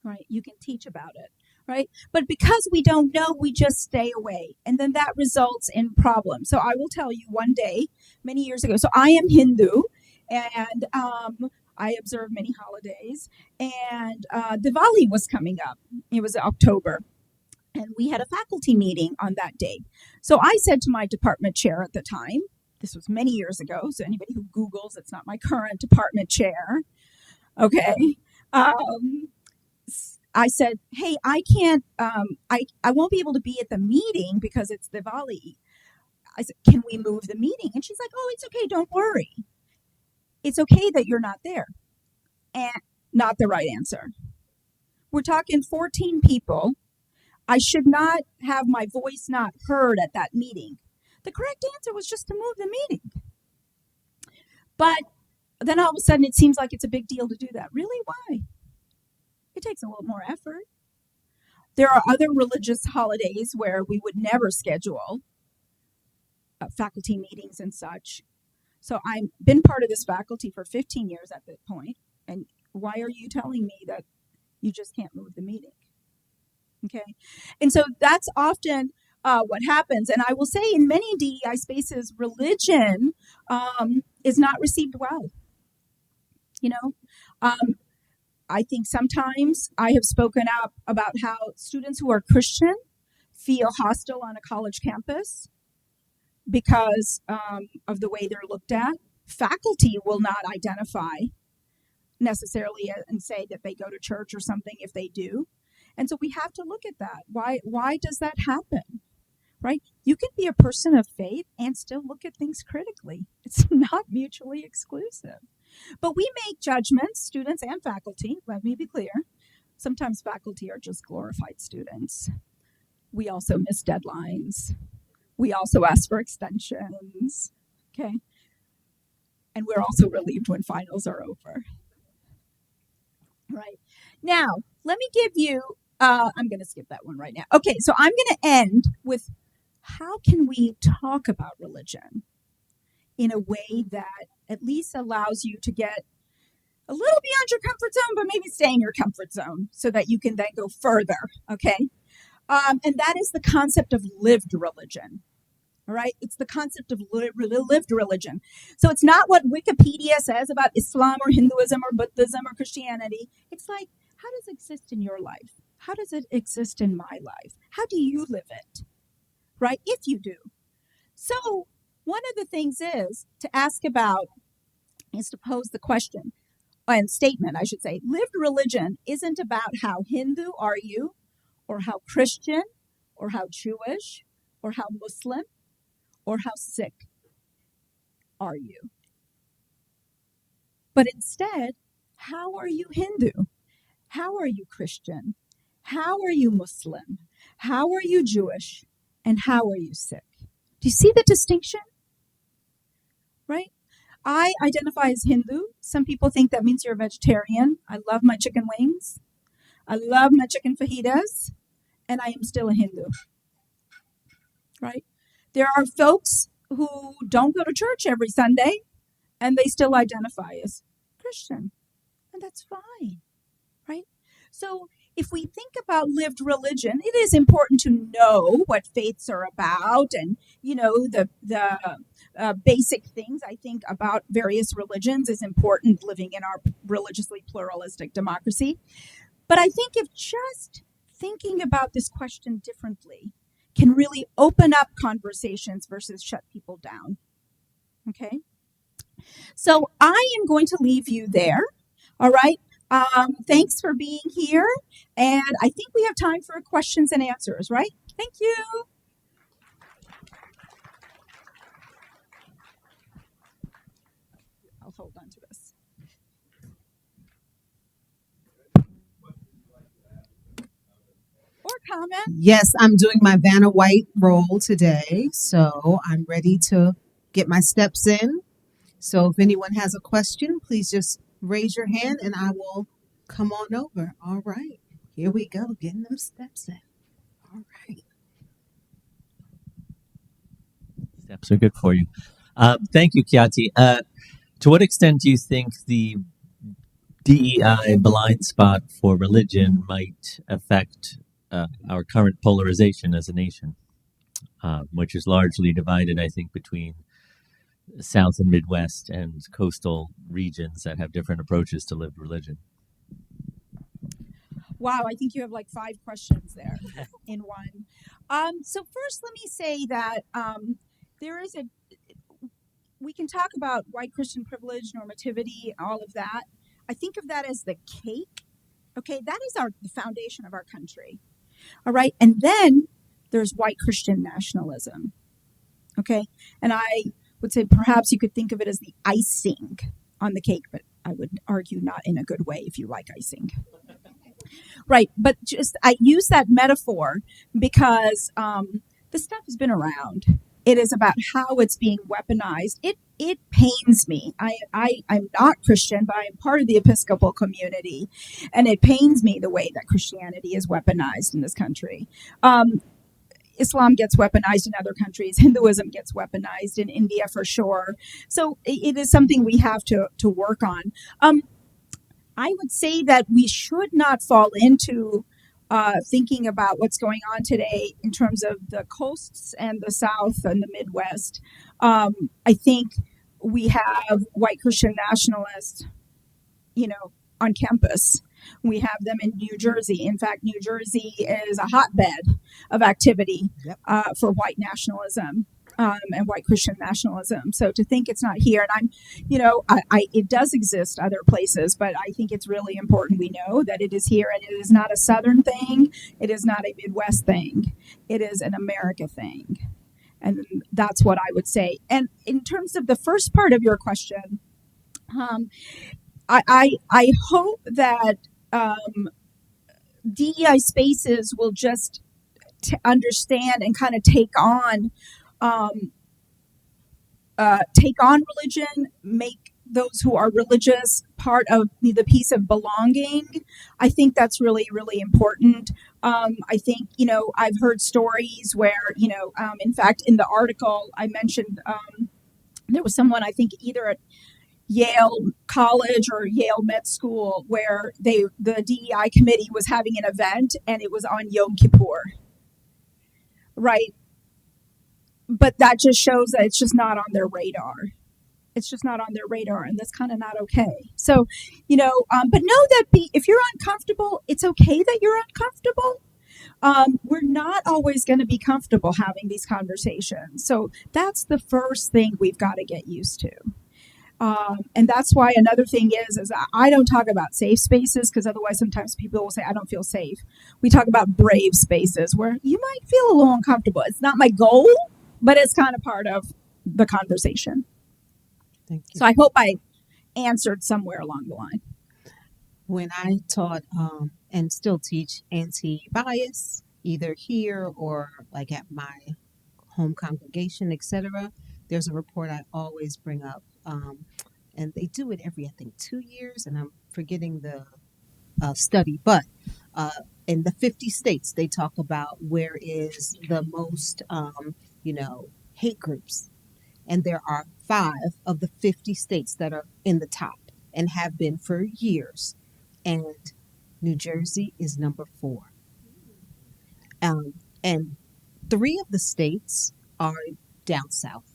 right? You can teach about it, right? But because we don't know, we just stay away. And then that results in problems. So I will tell you one day, many years ago, so I am Hindu, and I observe many holidays, and Diwali was coming up. It was October. And we had a faculty meeting on that day. So I said to my department chair at the time, this was many years ago, so anybody who Googles, it's not my current department chair, okay? I said, hey, I can't, I won't be able to be at the meeting because it's Diwali. I said, can we move the meeting? And she's like, oh, it's okay, don't worry. It's okay that you're not there. And not the right answer. We're talking 14 people. I should not have my voice not heard at that meeting. The correct answer was just to move the meeting. But then all of a sudden it seems like it's a big deal to do that. Really? Why? It takes a little more effort. There are other religious holidays where we would never schedule faculty meetings and such. So I've been part of this faculty for 15 years at this point. And why are you telling me that you just can't move the meeting? Okay. And so that's often what happens. And I will say in many DEI spaces, religion is not received well. I think sometimes I have spoken up about how students who are Christian feel hostile on a college campus because of the way they're looked at. Faculty will not identify necessarily and say that they go to church or something if they do. And so we have to look at that. Why does that happen? Right? You can be a person of faith and still look at things critically. It's not mutually exclusive. But we make judgments, students and faculty, let me be clear. Sometimes faculty are just glorified students. We also miss deadlines. We also ask for extensions. Okay? And we're also relieved when finals are over. Right. Now, let me give you, I'm going to skip that one right now. Okay, so I'm going to end with how can we talk about religion in a way that at least allows you to get a little beyond your comfort zone, but maybe stay in your comfort zone so that you can then go further, okay? And that is the concept of lived religion. All right, it's the concept of lived religion. So it's not what Wikipedia says about Islam or Hinduism or Buddhism or Christianity. It's like, how does it exist in your life? How does it exist in my life? How do you live it? Right, if you do. So one of the things is to ask about, is to pose the question, and statement, I should say, lived religion isn't about how Hindu are you, or how Christian, or how Jewish, or how Muslim, or how sick are you? But instead, how are you Hindu? How are you Christian? How are you Muslim? How are you Jewish? And how are you sick? Do you see the distinction? Right? I identify as Hindu. Some people think that means you're a vegetarian. I love my chicken wings. I love my chicken fajitas, and I am still a Hindu. Right? There are folks who don't go to church every Sunday, and they still identify as Christian, and that's fine. Right? So if we think about lived religion, it is important to know what faiths are about, and the basic things I think about various religions is important living in our religiously pluralistic democracy. But I think if just thinking about this question differently can really open up conversations versus shut people down. Okay? So I am going to leave you there. All right. Thanks for being here. And I think we have time for questions and answers, right? Thank you. I'll hold on to this. Or comment. Yes, I'm doing my Vanna White role today, so I'm ready to get my steps in. So if anyone has a question, please just raise your hand and I will come on over. All right, here we go, getting them steps in. All right. Steps are good for you. Thank you, Khyati. To what extent do you think the DEI blind spot for religion might affect our current polarization as a nation, which is largely divided, I think, between South and Midwest and coastal regions that have different approaches to lived religion? Wow, I think you have like 5 questions there in one. So first, let me say that we can talk about white Christian privilege, normativity, all of that. I think of that as the cake. Okay, that is the foundation of our country. All right, and then there's white Christian nationalism. Okay, and I would say perhaps you could think of it as the icing on the cake, but I would argue not in a good way if you like icing. Right, but just I use that metaphor because this stuff has been around. It is about how it's being weaponized. It pains me. I'm not Christian, but I'm part of the Episcopal community, and it pains me the way that Christianity is weaponized in this country. Islam gets weaponized in other countries. Hinduism gets weaponized in India for sure. So it is something we have to work on. I would say that we should not fall into thinking about what's going on today in terms of the coasts and the South and the Midwest. I think we have white Christian nationalists, on campus. We have them in New Jersey. In fact, New Jersey is a hotbed of activity for white nationalism. And white Christian nationalism. So to think it's not here, and it does exist other places, but I think it's really important we know that it is here, and it is not a Southern thing. It is not a Midwest thing. It is an America thing, and that's what I would say. And in terms of the first part of your question, I hope that DEI spaces will just understand and kind of take on religion, make those who are religious part of the piece of belonging. I think that's really, really important. I think, I've heard stories where, in fact, in the article I mentioned, there was someone, I think, either at Yale College or Yale Med School where the DEI committee was having an event and it was on Yom Kippur. Right. But that just shows that it's just not on their radar. It's just not on their radar, and that's kind of not okay. So, but know that if you're uncomfortable, it's okay that you're uncomfortable. We're not always going to be comfortable having these conversations. So that's the first thing we've got to get used to. And that's why another thing is I don't talk about safe spaces because otherwise sometimes people will say, I don't feel safe. We talk about brave spaces where you might feel a little uncomfortable. It's not my goal, but it's kind of part of the conversation. Thank you. So I hope I answered somewhere along the line. When I taught and still teach anti-bias, either here or like at my home congregation, etc. There's a report I always bring up, and they do it every, I think, 2 years, and I'm forgetting the study, but uh, in the 50 states, they talk about where is the most, hate groups. And there are 5 of the 50 states that are in the top and have been for years. And New Jersey is number 4. And 3 of the states are down south.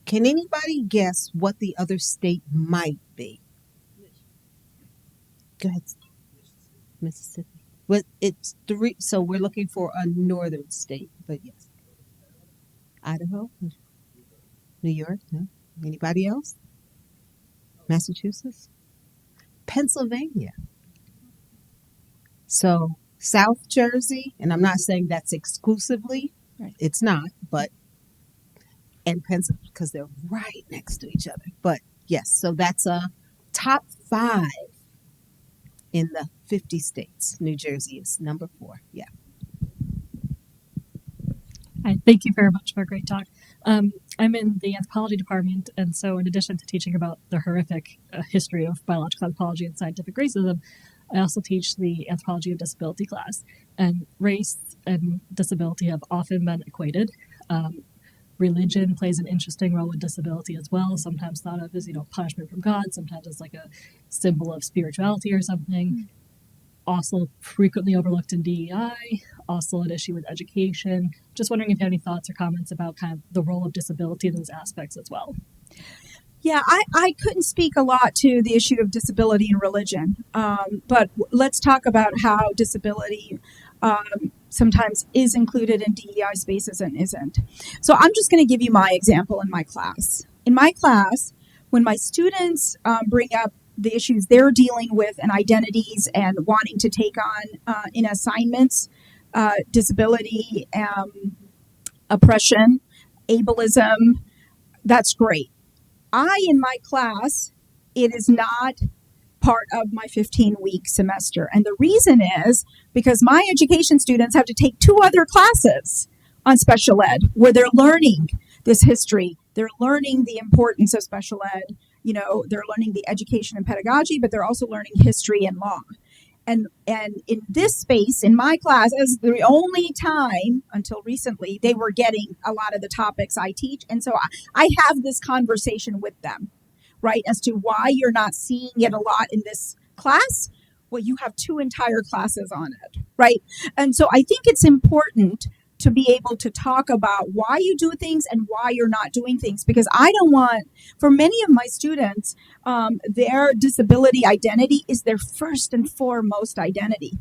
Can anybody guess what the other state might be? Go ahead. Mississippi. Well, it's 3, so we're looking for a northern state, but yes. Idaho? New York? No? Anybody else? Massachusetts? Pennsylvania. So South Jersey, and I'm not saying that's exclusively, Right. it's not, but, and Pennsylvania, because they're right next to each other. But yes, so that's a top 5 in the 50 states. New Jersey is number 4. Yeah. Hi, thank you very much for a great talk. I'm in the anthropology department, and so in addition to teaching about the horrific history of biological anthropology and scientific racism, I also teach the anthropology of disability class. And race and disability have often been equated. Religion plays an interesting role with disability as well, sometimes thought of as, punishment from God, sometimes as like a symbol of spirituality or something. Also frequently overlooked in DEI, also an issue with education. Just wondering if you have any thoughts or comments about kind of the role of disability in those aspects as well. Yeah, I couldn't speak a lot to the issue of disability and religion, but let's talk about how disability sometimes is included in DEI spaces and isn't. So I'm just going to give you my example in my class. In my class, when my students bring up the issues they're dealing with and identities and wanting to take on in assignments, disability, oppression, ableism, that's great. In my class, it is not part of my 15-week semester. And the reason is because my education students have to take 2 other classes on special ed where they're learning this history. They're learning the importance of special ed. They're learning the education and pedagogy, but they're also learning history and law. And in this space, in my class, as the only time until recently, they were getting a lot of the topics I teach. And so I have this conversation with them, right, as to why you're not seeing it a lot in this class. Well, you have 2 entire classes on it, right? And so I think it's important to be able to talk about why you do things and why you're not doing things, because I don't want, for many of my students, their disability identity is their first and foremost identity.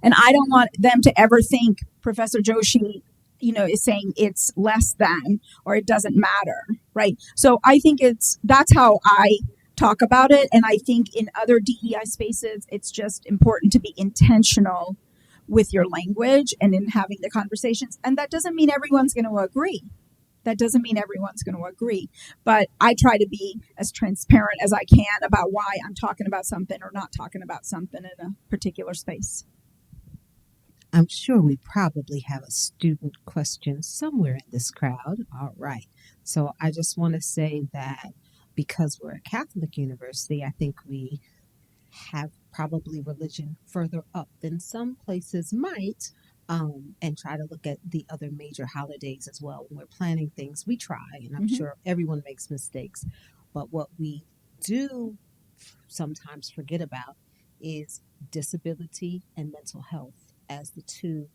And I don't want them to ever think Professor Joshi, is saying it's less than or it doesn't matter, right? So I think that's how I talk about it. And I think in other DEI spaces, it's just important to be intentional with your language and in having the conversations. And that doesn't mean everyone's going to agree. But I try to be as transparent as I can about why I'm talking about something or not talking about something in a particular space. I'm sure we probably have a student question somewhere in this crowd. All right. So I just want to say that because we're a Catholic university, I think we have probably religion further up than some places might, and try to look at the other major holidays as well. When we're planning things, we try, and I'm sure everyone makes mistakes. But what we do sometimes forget about is disability and mental health as the 2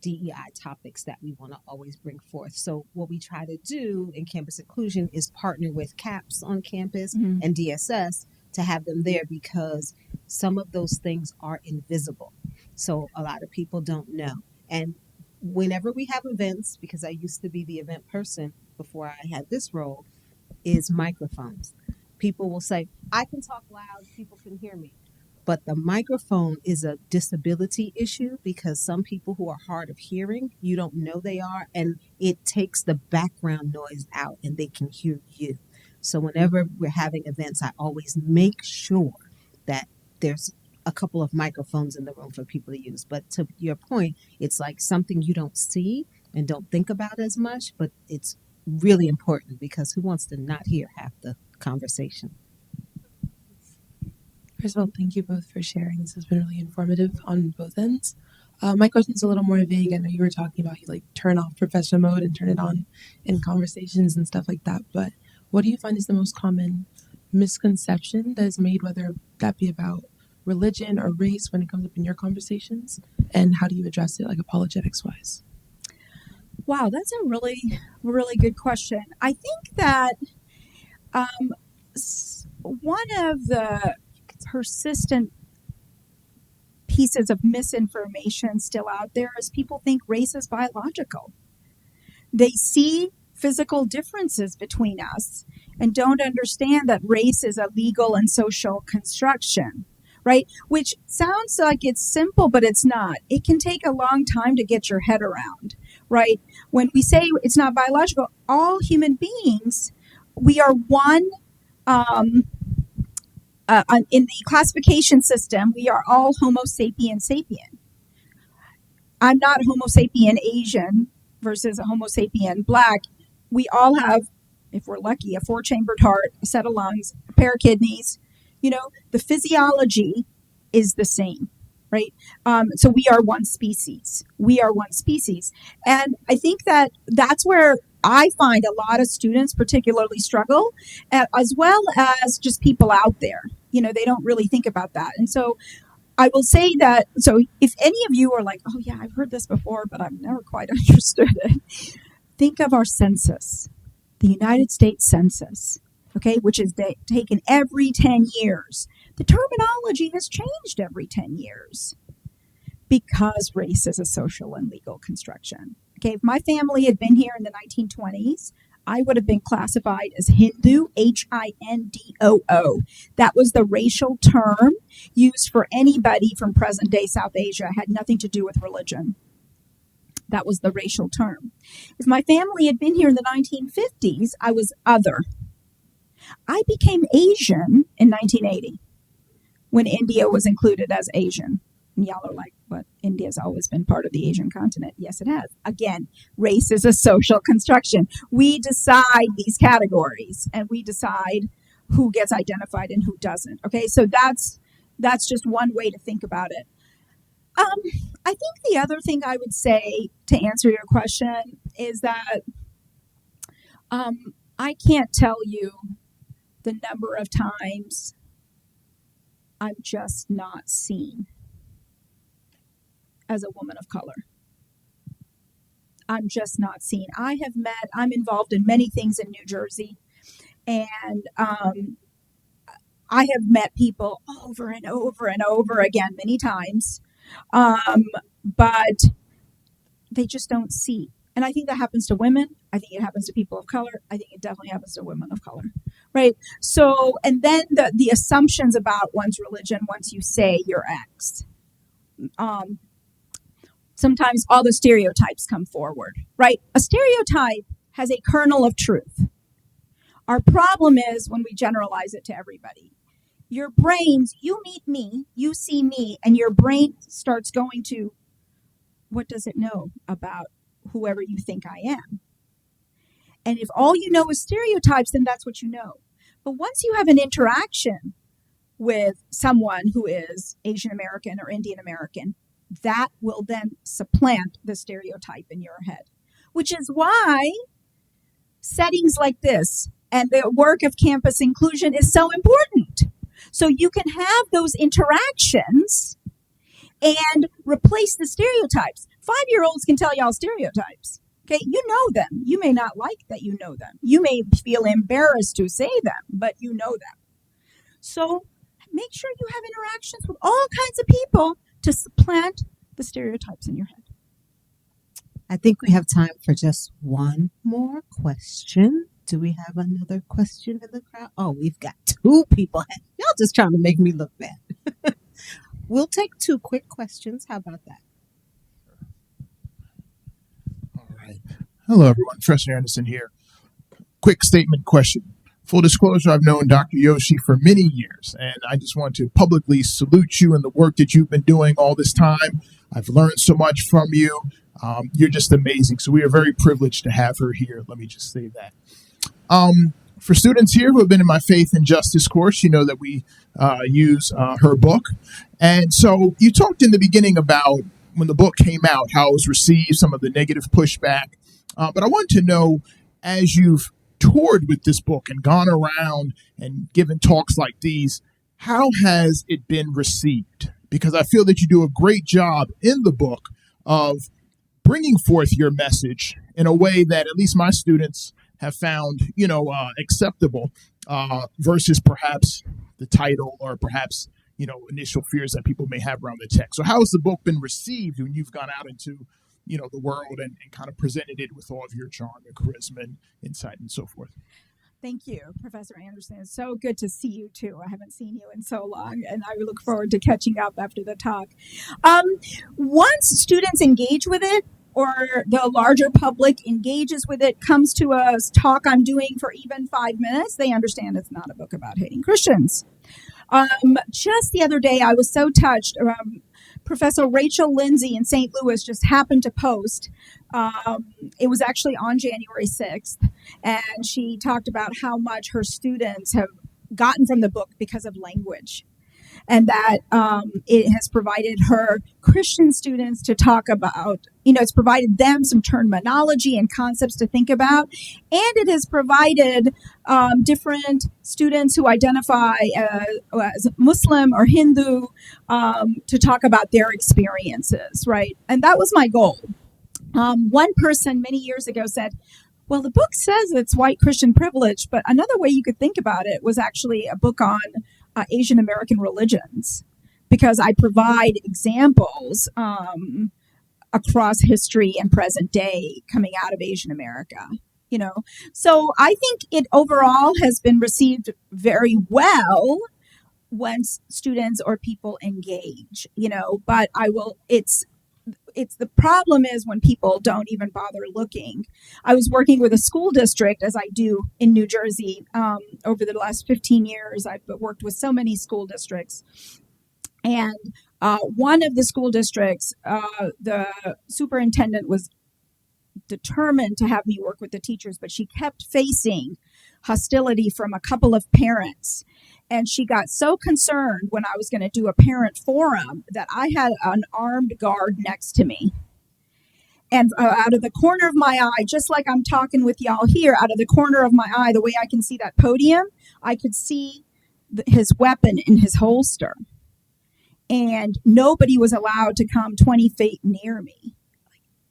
DEI topics that we want to always bring forth. So what we try to do in campus inclusion is partner with CAPS on campus and DSS to have them there, because some of those things are invisible. So a lot of people don't know. And whenever we have events, because I used to be the event person before I had this role, is microphones. People will say, I can talk loud, people can hear me. But the microphone is a disability issue because some people who are hard of hearing, you don't know they are, and it takes the background noise out and they can hear you. So whenever we're having events, I always make sure that there's a couple of microphones in the room for people to use. But to your point, it's like something you don't see, and don't think about as much, but it's really important because who wants to not hear half the conversation? First of all, thank you both for sharing. This has been really informative on both ends. My question is a little more vague. I know you were talking about you like turn off professional mode and turn it on in conversations and stuff like that. But what do you find is the most common misconception that is made, whether that be about religion or race, when it comes up in your conversations? And how do you address it, like apologetics wise? Wow, that's a really, really good question. I think that one of the persistent pieces of misinformation still out there is people think race is biological. They see physical differences between us and don't understand that race is a legal and social construction, right? Which sounds like it's simple, but it's not. It can take a long time to get your head around, right? When we say it's not biological, all human beings, we are one. In the classification system, we are all Homo sapien sapien. I'm not Homo sapien Asian versus a Homo sapien Black. We all have, if we're lucky, a 4-chambered heart, a set of lungs, a pair of kidneys. You know, the physiology is the same, right? So we are one species. We are one species. And I think that that's where I find a lot of students particularly struggle, as well as just people out there. You know, they don't really think about that. And so I will say that, so if any of you are like, oh yeah, I've heard this before, but I've never quite understood it. Think of our census, the United States Census, okay, which is taken every 10 years. The terminology has changed every 10 years because race is a social and legal construction. Okay, if my family had been here in the 1920s, I would have been classified as Hindu, Hindoo. That was the racial term used for anybody from present-day South Asia. It had nothing to do with religion. That was the racial term. If my family had been here in the 1950s, I was other. I became Asian in 1980 when India was included as Asian. And y'all are like, what? India's always been part of the Asian continent. Yes, it has. Again, race is a social construction. We decide these categories and we decide who gets identified and who doesn't. Okay, so that's just one way to think about it. I think the other thing I would say to answer your question is that I can't tell you the number of times I'm just not seen as a woman of color. I'm just not seen. I'm involved in many things in New Jersey, and I have met people over and over and over again many times, but they just don't see. And I think that happens to women. I think it happens to people of color. I think it definitely happens to women of color, right? So, and then the assumptions about one's religion once you say you're X. Sometimes all the stereotypes come forward, right? A stereotype has a kernel of truth. Our problem is when we generalize it to everybody. Your brains, you meet me, you see me, and your brain starts going to, what does it know about whoever you think I am? And if all you know is stereotypes, then that's what you know. But once you have an interaction with someone who is Asian American or Indian American, that will then supplant the stereotype in your head, which is why settings like this and the work of campus inclusion is so important. So you can have those interactions and replace the stereotypes. 5-year-olds can tell y'all stereotypes. Okay, you know them. You may not like that you know them. You may feel embarrassed to say them, but you know them. So make sure you have interactions with all kinds of people to supplant the stereotypes in your head. I think we have time for just one more question. Do we have another question in the crowd? Oh, we've got 2 people. Y'all just trying to make me look bad. We'll take 2 quick questions. How about that? All right. Hello, everyone. Professor Anderson here. Quick statement question. Full disclosure, I've known Dr. Joshi for many years, and I just want to publicly salute you and the work that you've been doing all this time. I've learned so much from you. You're just amazing. So we are very privileged to have her here. Let me just say that. For students here who have been in my Faith and Justice course, you know that we use her book. And so you talked in the beginning about when the book came out, how it was received, some of the negative pushback. But I want to know, as you've toured with this book and gone around and given talks like these, how has it been received? Because I feel that you do a great job in the book of bringing forth your message in a way that at least my students have found, acceptable versus perhaps the title or perhaps, initial fears that people may have around the text. So how has the book been received when you've gone out into the world and kind of presented it with all of your charm and charisma and insight and so forth? Thank you, Professor Anderson. It's so good to see you too. I haven't seen you in so long, and I look forward to catching up after the talk. Once students engage with it, or the larger public engages with it, comes to a talk I'm doing for even 5 minutes, they understand it's not a book about hating Christians. Just the other day, I was so touched. Professor Rachel Lindsay in St. Louis just happened to post. It was actually on January 6th, and she talked about how much her students have gotten from the book because of language, and that it has provided her Christian students to talk about, it's provided them some terminology and concepts to think about, and it has provided different students who identify as Muslim or Hindu to talk about their experiences, right? And that was my goal. One person many years ago said, well, the book says it's white Christian privilege, but another way you could think about it was actually a book on Asian American religions, because I provide examples across history and present day coming out of Asian America, So I think it overall has been received very well when students or people engage, but it's the problem is when people don't even bother looking. I was working with a school district, as I do in New Jersey. Over the last 15 years, I've worked with so many school districts. And one of the school districts, the superintendent was determined to have me work with the teachers, but she kept facing hostility from a couple of parents. And she got so concerned when I was going to do a parent forum that I had an armed guard next to me. And out of the corner of my eye, just like I'm talking with y'all here, out of the corner of my eye, the way I can see that podium, I could see his weapon in his holster. And nobody was allowed to come 20 feet near me.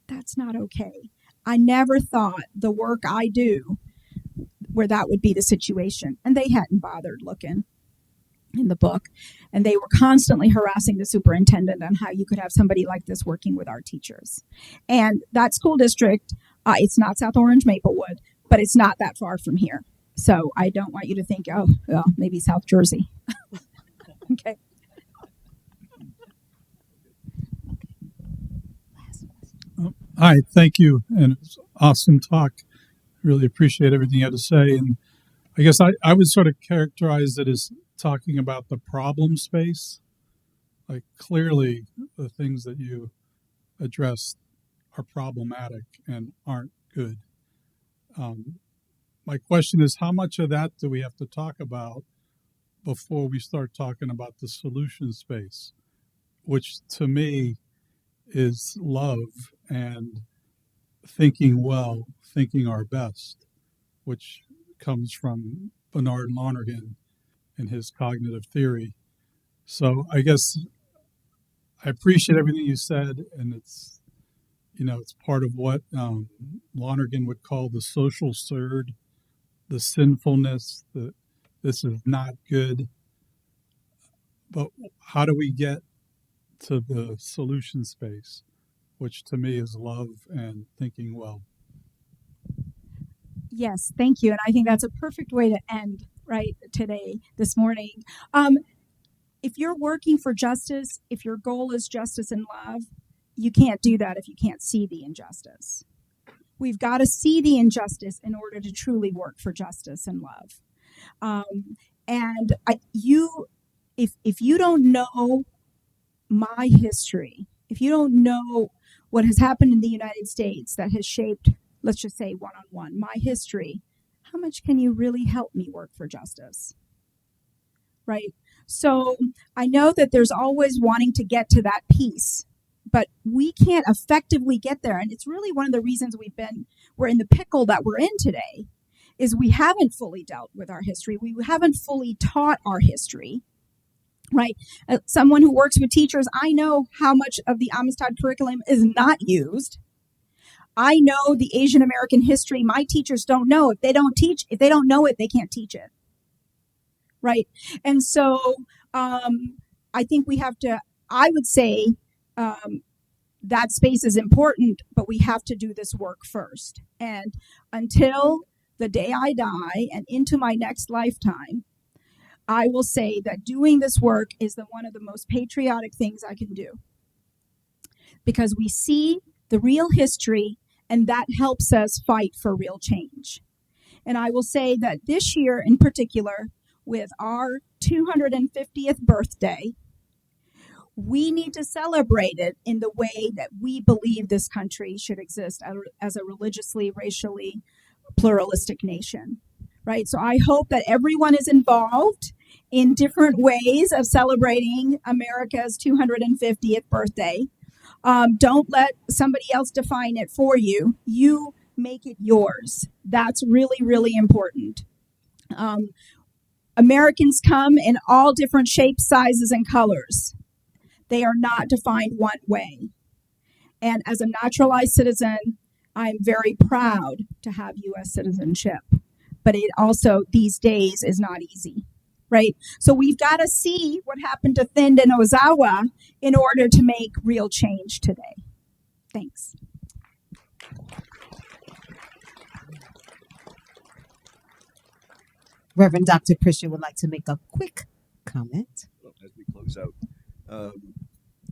That's not okay. I never thought the work I do where that would be the situation. And they hadn't bothered looking in the book. And they were constantly harassing the superintendent on how you could have somebody like this working with our teachers. And that school district, it's not South Orange, Maplewood, but it's not that far from here. So I don't want you to think, oh, well, maybe South Jersey. Okay. Hi, thank you. And it's an awesome talk. Really appreciate everything you had to say. And I guess I would sort of characterize it as talking about the problem space. Like clearly the things that you addressed are problematic and aren't good. My question is, how much of that do we have to talk about before we start talking about the solution space, which to me is love and thinking well, thinking our best, which comes from Bernard Lonergan and his cognitive theory. So I guess I appreciate everything you said, and it's part of what Lonergan would call the social surd, the sinfulness, this is not good. But how do we get to the solution space, which to me is love and thinking well? Yes, thank you. And I think that's a perfect way to end this morning. If you're working for justice, if your goal is justice and love, you can't do that if you can't see the injustice. We've got to see the injustice in order to truly work for justice and love. And if you don't know my history, if you don't know what has happened in the United States that has shaped, let's just say one-on-one, my history, how much can you really help me work for justice? Right? So I know that there's always wanting to get to that piece, but we can't effectively get there. And it's really one of the reasons we're in the pickle that we're in today, is we haven't fully dealt with our history. We haven't fully taught our history, right? Someone who works with teachers, I know how much of the Amistad curriculum is not used. I know the Asian American history my teachers don't know. If they don't know it, they can't teach it. Right. And so I think I would say that space is important, but we have to do this work first. And until the day I die and into my next lifetime, I will say that doing this work is one of the most patriotic things I can do. Because we see the real history, and that helps us fight for real change. And I will say that this year in particular, with our 250th birthday, we need to celebrate it in the way that we believe this country should exist as a religiously, racially pluralistic nation, right? So I hope that everyone is involved in different ways of celebrating America's 250th birthday. Don't let somebody else define it for you. You make it yours. That's really, really important. Americans come in all different shapes, sizes, and colors. They are not defined one way. And as a naturalized citizen, I'm very proud to have U.S. citizenship. But it also, these days, is not easy, right? So we've got to see what happened to Thind and Ozawa in order to make real change today. Thanks. Reverend Dr. Prisher would like to make a quick comment. As we close out,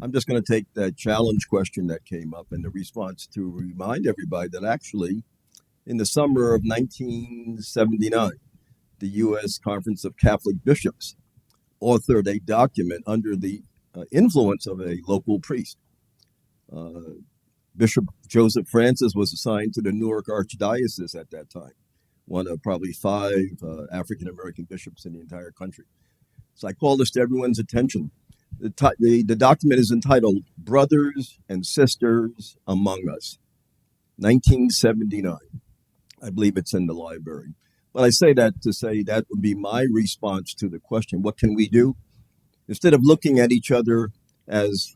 I'm just going to take that challenge question that came up and the response to remind everybody that actually in the summer of 1979, the U.S. Conference of Catholic Bishops authored a document under the influence of a local priest. Bishop Joseph Francis was assigned to the Newark Archdiocese at that time, one of probably 5 African-American bishops in the entire country. So I call this to everyone's attention. The document is entitled Brothers and Sisters Among Us, 1979. I believe it's in the library. But I say that to say that would be my response to the question, what can we do? Instead of looking at each other as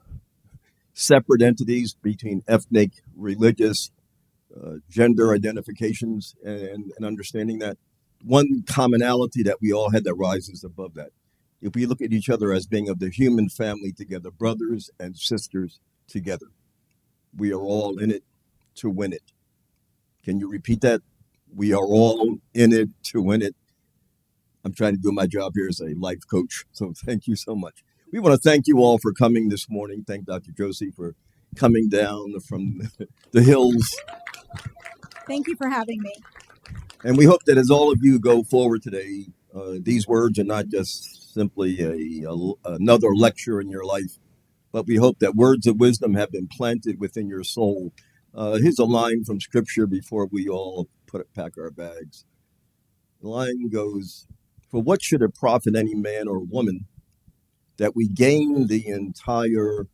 separate entities between ethnic, religious, gender identifications, and understanding that one commonality that we all had that rises above that. If we look at each other as being of the human family together, brothers and sisters together, we are all in it to win it. Can you repeat that? We are all in it to win it. I'm trying to do my job here as a life coach, so thank you so much. We want to thank you all for coming this morning. Thank Dr. Joshi for coming down from the hills. Thank you for having me. And we hope that as all of you go forward today, these words are not just simply another lecture in your life, but we hope that words of wisdom have been planted within your soul. Here's a line from Scripture before we all pack our bags. The line goes, "For what should it profit any man or woman that we gain the entire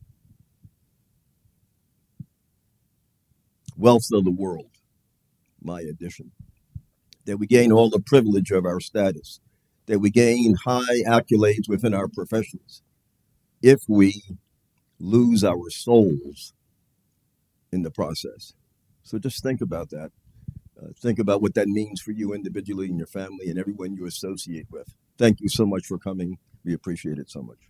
wealth of the world?" My addition. That we gain all the privilege of our status, that we gain high accolades within our professions, if we lose our souls in the process. So just think about that. Think about what that means for you individually and your family and everyone you associate with. Thank you so much for coming. We appreciate it so much.